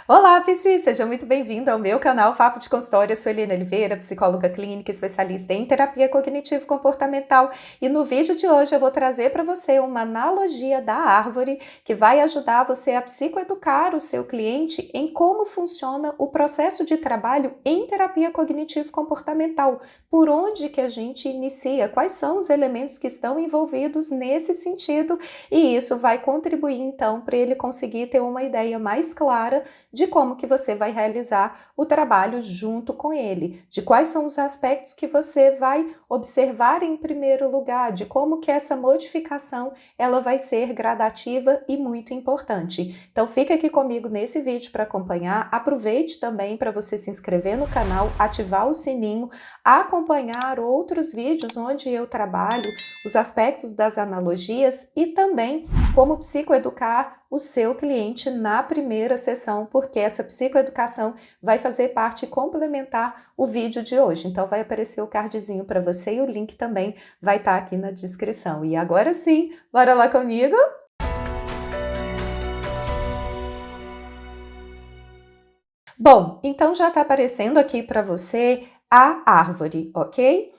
Olá, Psi! Seja muito bem-vindo ao meu canal Papo de Consultório. Eu sou Helena Oliveira, psicóloga clínica, especialista em terapia cognitivo-comportamental. E no vídeo de hoje eu vou trazer para você uma analogia da árvore que vai ajudar você a psicoeducar o seu cliente em como funciona o processo de trabalho em terapia cognitivo-comportamental. Por onde que a gente inicia? Quais são os elementos que estão envolvidos nesse sentido? E isso vai contribuir, então, para ele conseguir ter uma ideia mais clara de como que você vai realizar o trabalho junto com ele, de quais são os aspectos que você vai observar em primeiro lugar, de como que essa modificação ela vai ser gradativa e muito importante. Então fica aqui comigo nesse vídeo para acompanhar, aproveite também para você se inscrever no canal, ativar o sininho, acompanhar outros vídeos onde eu trabalho os aspectos das analogias e também como psicoeducar o seu cliente na primeira sessão, porque essa psicoeducação vai fazer parte complementar o vídeo de hoje. Então vai aparecer o cardzinho para você e o link também vai estar aqui na descrição. E agora sim, bora lá comigo? Bom, então já está aparecendo aqui para você a árvore, ok?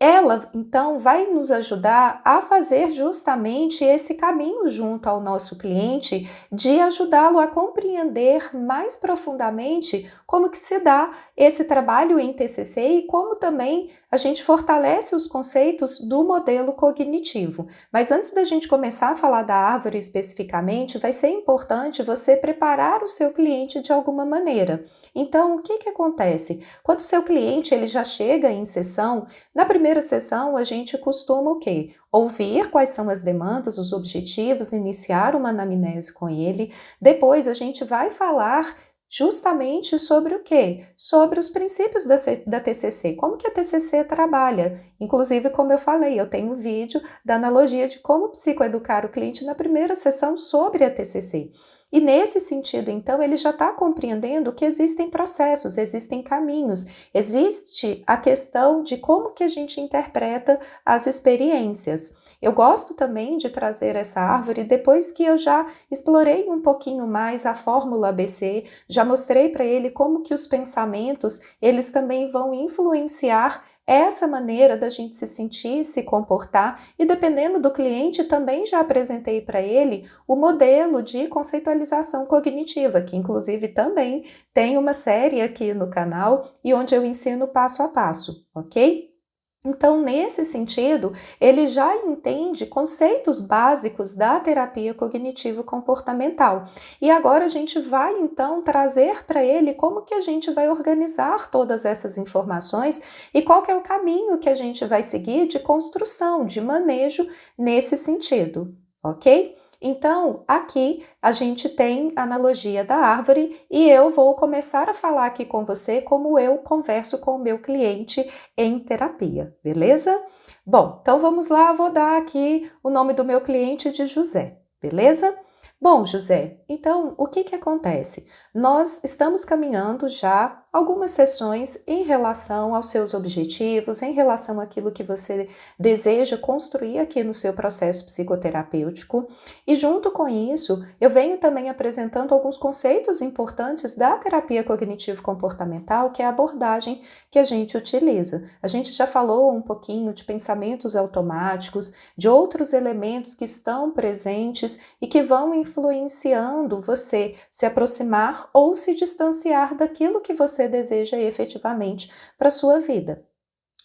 Ela, então, vai nos ajudar a fazer justamente esse caminho junto ao nosso cliente, de ajudá-lo a compreender mais profundamente como que se dá esse trabalho em TCC e como também a gente fortalece os conceitos do modelo cognitivo. Mas antes da gente começar a falar da árvore especificamente, vai ser importante você preparar o seu cliente de alguma maneira. Então, o que que acontece? Quando o seu cliente ele já chega em sessão, na primeira sessão, a gente costuma o quê? Ouvir quais são as demandas, os objetivos, iniciar uma anamnese com ele. Depois, a gente vai falar justamente sobre o quê? Sobre os princípios da TCC, como que a TCC trabalha. Inclusive, como eu falei, eu tenho um vídeo da analogia de como psicoeducar o cliente na primeira sessão sobre a TCC. E nesse sentido, então, ele já está compreendendo que existem processos, existem caminhos, existe a questão de como que a gente interpreta as experiências. Eu gosto também de trazer essa árvore depois que eu já explorei um pouquinho mais a fórmula ABC, já mostrei para ele como que os pensamentos, eles também vão influenciar essa maneira da gente se sentir, se comportar, e dependendo do cliente, também já apresentei para ele o modelo de conceitualização cognitiva, que inclusive também tem uma série aqui no canal e onde eu ensino passo a passo, ok? Então, nesse sentido, ele já entende conceitos básicos da terapia cognitivo-comportamental. E agora a gente vai, então, trazer para ele como que a gente vai organizar todas essas informações e qual que é o caminho que a gente vai seguir de construção, de manejo nesse sentido, ok? Então, aqui a gente tem a analogia da árvore e eu vou começar a falar aqui com você como eu converso com o meu cliente em terapia, beleza? Bom, então vamos lá, vou dar aqui o nome do meu cliente de José, beleza? Bom, José, então o que que acontece? Nós estamos caminhando já algumas sessões em relação aos seus objetivos, em relação àquilo que você deseja construir aqui no seu processo psicoterapêutico, e junto com isso, eu venho também apresentando alguns conceitos importantes da terapia cognitivo-comportamental, que é a abordagem que a gente utiliza. A gente já falou um pouquinho de pensamentos automáticos, de outros elementos que estão presentes e que vão influenciando você se aproximar ou se distanciar daquilo que você deseja efetivamente para a sua vida.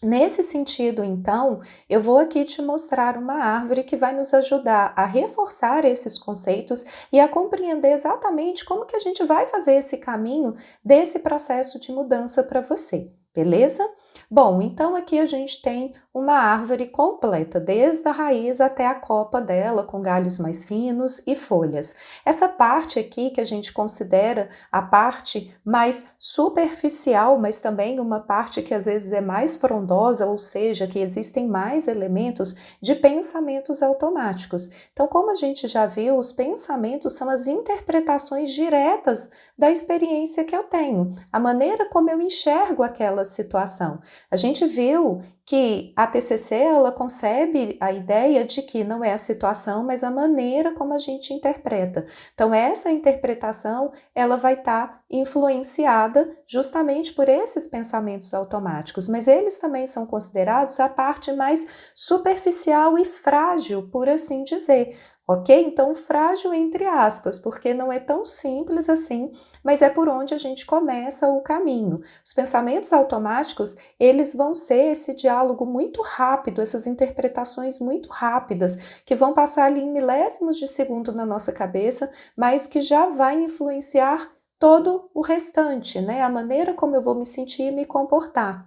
Nesse sentido, então, eu vou aqui te mostrar uma árvore que vai nos ajudar a reforçar esses conceitos e a compreender exatamente como que a gente vai fazer esse caminho desse processo de mudança para você, beleza? Bom, então aqui a gente tem uma árvore completa, desde a raiz até a copa dela, com galhos mais finos e folhas. Essa parte aqui que a gente considera a parte mais superficial, mas também uma parte que às vezes é mais frondosa, ou seja, que existem mais elementos de pensamentos automáticos. Então, como a gente já viu, os pensamentos são as interpretações diretas da experiência que eu tenho, a maneira como eu enxergo aquela situação. A gente viu que a TCC, ela concebe a ideia de que não é a situação, mas a maneira como a gente interpreta. Então, essa interpretação, ela vai estar influenciada justamente por esses pensamentos automáticos, mas eles também são considerados a parte mais superficial e frágil, por assim dizer. Ok? Então, frágil entre aspas, porque não é tão simples assim, mas é por onde a gente começa o caminho. Os pensamentos automáticos, eles vão ser esse diálogo muito rápido, essas interpretações muito rápidas, que vão passar ali em milésimos de segundo na nossa cabeça, mas que já vai influenciar todo o restante, né? A maneira como eu vou me sentir e me comportar.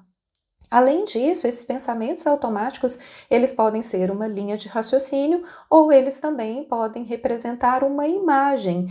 Além disso, esses pensamentos automáticos, eles podem ser uma linha de raciocínio ou eles também podem representar uma imagem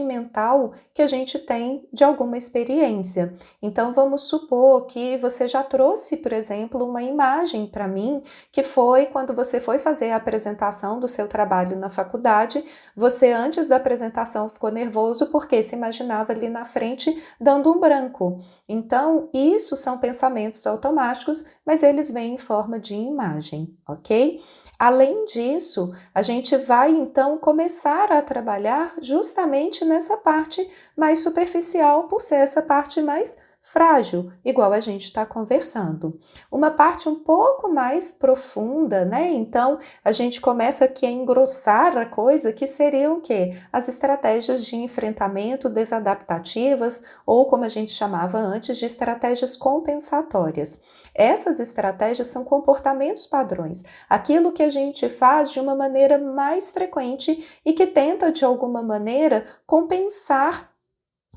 mental que a gente tem de alguma experiência. Então, vamos supor que você já trouxe, por exemplo, uma imagem para mim, que foi quando você foi fazer a apresentação do seu trabalho na faculdade, você antes da apresentação ficou nervoso porque se imaginava ali na frente dando um branco. Então, isso são pensamentos automáticos, mas eles vêm em forma de imagem, ok? Além disso, a gente vai então começar a trabalhar justamente nessa parte mais superficial, por ser essa parte mais frágil, igual a gente está conversando. Uma parte um pouco mais profunda, né? Então, a gente começa aqui a engrossar a coisa, que seriam o quê? As estratégias de enfrentamento desadaptativas, ou como a gente chamava antes, de estratégias compensatórias. Essas estratégias são comportamentos padrões, aquilo que a gente faz de uma maneira mais frequente e que tenta, de alguma maneira, compensar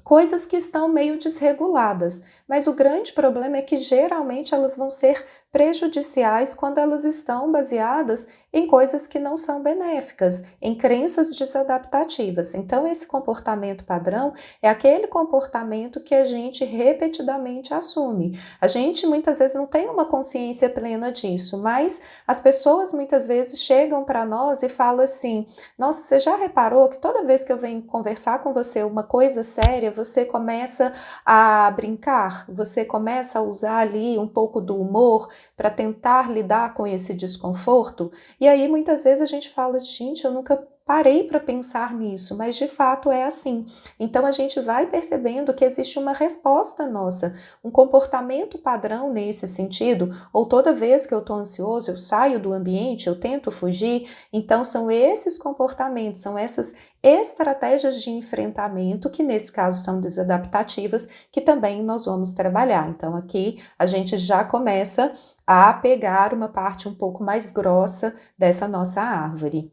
coisas que estão meio desreguladas, mas o grande problema é que geralmente elas vão ser prejudiciais quando elas estão baseadas em coisas que não são benéficas, em crenças desadaptativas. Então, esse comportamento padrão é aquele comportamento que a gente repetidamente assume. A gente muitas vezes não tem uma consciência plena disso, mas as pessoas muitas vezes chegam para nós e falam assim: nossa, você já reparou que toda vez que eu venho conversar com você uma coisa séria, você começa a brincar, você começa a usar ali um pouco do humor para tentar lidar com esse desconforto? E aí muitas vezes a gente fala: gente, eu nunca parei para pensar nisso, mas de fato é assim. Então a gente vai percebendo que existe uma resposta nossa, um comportamento padrão nesse sentido, ou toda vez que eu estou ansioso, eu saio do ambiente, eu tento fugir. Então são esses comportamentos, são essas estratégias de enfrentamento, que nesse caso são desadaptativas, que também nós vamos trabalhar. Então aqui a gente já começa a pegar uma parte um pouco mais grossa dessa nossa árvore.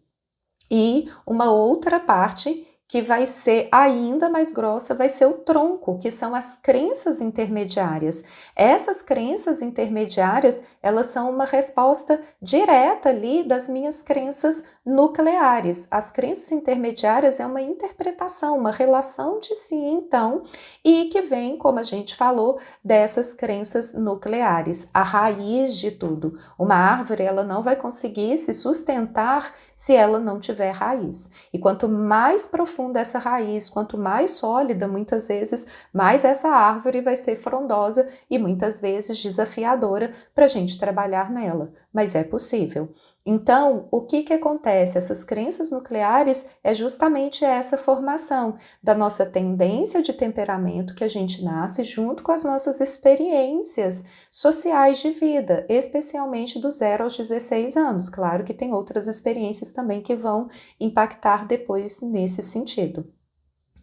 E uma outra parte que vai ser ainda mais grossa vai ser o tronco, que são as crenças intermediárias. Essas crenças intermediárias, elas são uma resposta direta ali das minhas crenças nucleares. As crenças intermediárias é uma interpretação, uma relação de si, então, e que vem, como a gente falou, dessas crenças nucleares, a raiz de tudo. Uma árvore, ela não vai conseguir se sustentar se ela não tiver raiz. E quanto mais profunda essa raiz, quanto mais sólida, muitas vezes, mais essa árvore vai ser frondosa e muitas vezes desafiadora para a gente trabalhar nela. Mas é possível. Então, o que acontece? Essas crenças nucleares é justamente essa formação da nossa tendência de temperamento que a gente nasce junto com as nossas experiências sociais de vida, especialmente do 0 aos 16 anos. Claro que tem outras experiências também que vão impactar depois nesse sentido.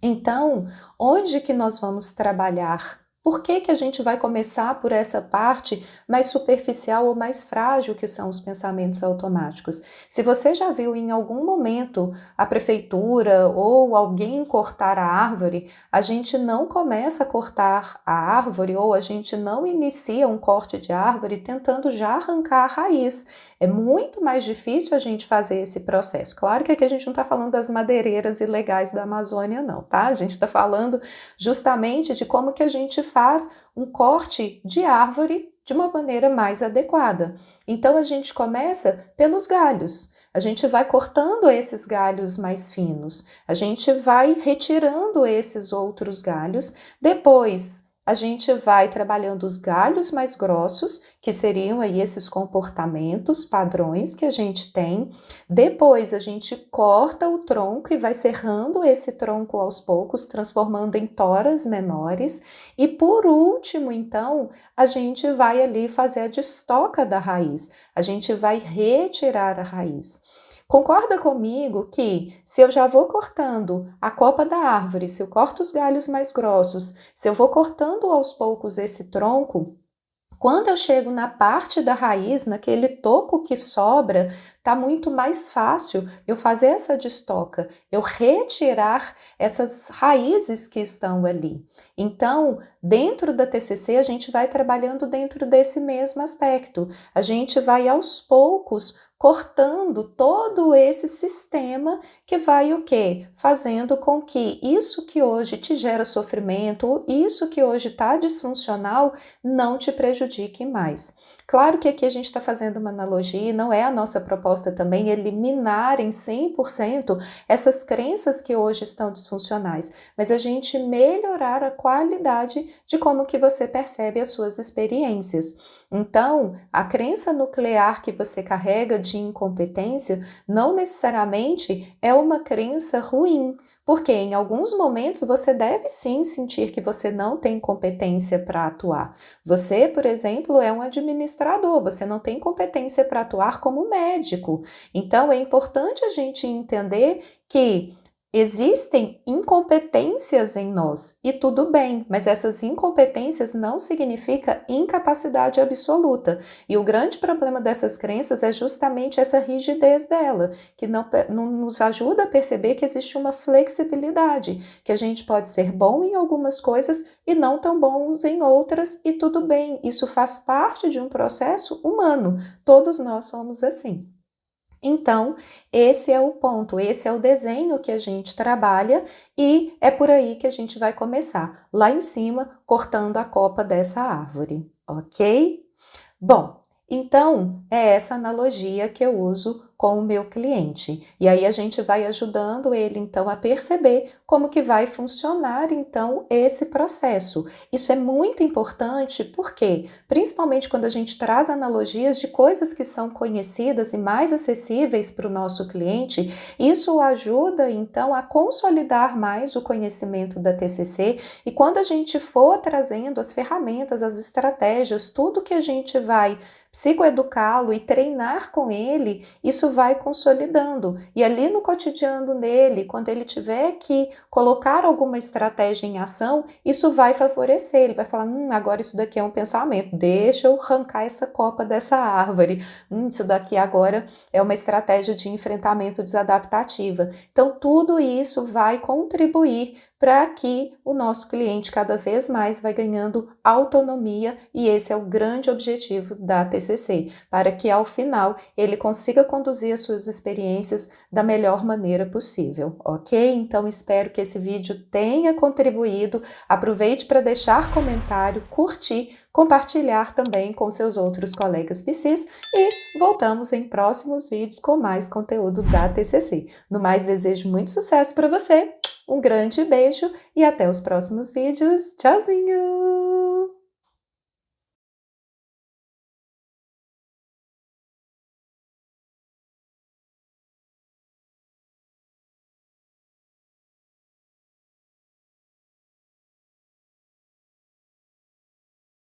Então, onde que nós vamos trabalhar? Por que a gente vai começar por essa parte mais superficial ou mais frágil que são os pensamentos automáticos? Se você já viu em algum momento a prefeitura ou alguém cortar a árvore, a gente não começa a cortar a árvore ou a gente não inicia um corte de árvore tentando já arrancar a raiz. É muito mais difícil a gente fazer esse processo. Claro que aqui a gente não está falando das madeireiras ilegais da Amazônia, não, tá? A gente está falando justamente de como que a gente faz um corte de árvore de uma maneira mais adequada. Então a gente começa pelos galhos. A gente vai cortando esses galhos mais finos, a gente vai retirando esses outros galhos, depois a gente vai trabalhando os galhos mais grossos, que seriam aí esses comportamentos, padrões que a gente tem. Depois a gente corta o tronco e vai serrando esse tronco aos poucos, transformando em toras menores. E por último, então, a gente vai ali fazer a destoca da raiz. A gente vai retirar a raiz. Concorda comigo que se eu já vou cortando a copa da árvore, se eu corto os galhos mais grossos, se eu vou cortando aos poucos esse tronco, quando eu chego na parte da raiz, naquele toco que sobra, tá muito mais fácil eu fazer essa destoca, eu retirar essas raízes que estão ali. Então, dentro da TCC, a gente vai trabalhando dentro desse mesmo aspecto. A gente vai aos poucos cortando todo esse sistema que vai o quê? Fazendo com que isso que hoje te gera sofrimento, isso que hoje está disfuncional, não te prejudique mais. Claro que aqui a gente está fazendo uma analogia, e não é a nossa proposta também eliminar em 100% essas crenças que hoje estão disfuncionais, mas a gente melhorar a qualidade de como que você percebe as suas experiências. Então, a crença nuclear que você carrega de incompetência não necessariamente é uma crença ruim, porque em alguns momentos você deve sim sentir que você não tem competência para atuar. Você, por exemplo, é um administrador, você não tem competência para atuar como médico. Então, é importante a gente entender que existem incompetências em nós e tudo bem, mas essas incompetências não significa incapacidade absoluta. E o grande problema dessas crenças é justamente essa rigidez dela, que não nos ajuda a perceber que existe uma flexibilidade, que a gente pode ser bom em algumas coisas e não tão bons em outras, e tudo bem, isso faz parte de um processo humano, todos nós somos assim. Então, esse é o ponto, esse é o desenho que a gente trabalha e é por aí que a gente vai começar, lá em cima, cortando a copa dessa árvore, ok? Bom, então é essa analogia que eu uso com o meu cliente. E aí a gente vai ajudando ele então a perceber como que vai funcionar então esse processo. Isso é muito importante porque, principalmente quando a gente traz analogias de coisas que são conhecidas e mais acessíveis para o nosso cliente, isso ajuda então a consolidar mais o conhecimento da TCC, e quando a gente for trazendo as ferramentas, as estratégias, tudo que a gente vai psicoeducá-lo e treinar com ele, isso vai consolidando. E ali no cotidiano dele, quando ele tiver que colocar alguma estratégia em ação, isso vai favorecer. Ele vai falar, agora isso daqui é um pensamento, deixa eu arrancar essa copa dessa árvore. Isso daqui agora é uma estratégia de enfrentamento desadaptativa. Então, tudo isso vai contribuir para que o nosso cliente cada vez mais vai ganhando autonomia, e esse é o grande objetivo da TCC, para que ao final ele consiga conduzir as suas experiências da melhor maneira possível, ok? Então espero que esse vídeo tenha contribuído, aproveite para deixar comentário, curtir, compartilhar também com seus outros colegas PCs e voltamos em próximos vídeos com mais conteúdo da TCC. No mais, desejo muito sucesso para você, um grande beijo e até os próximos vídeos. Tchauzinho!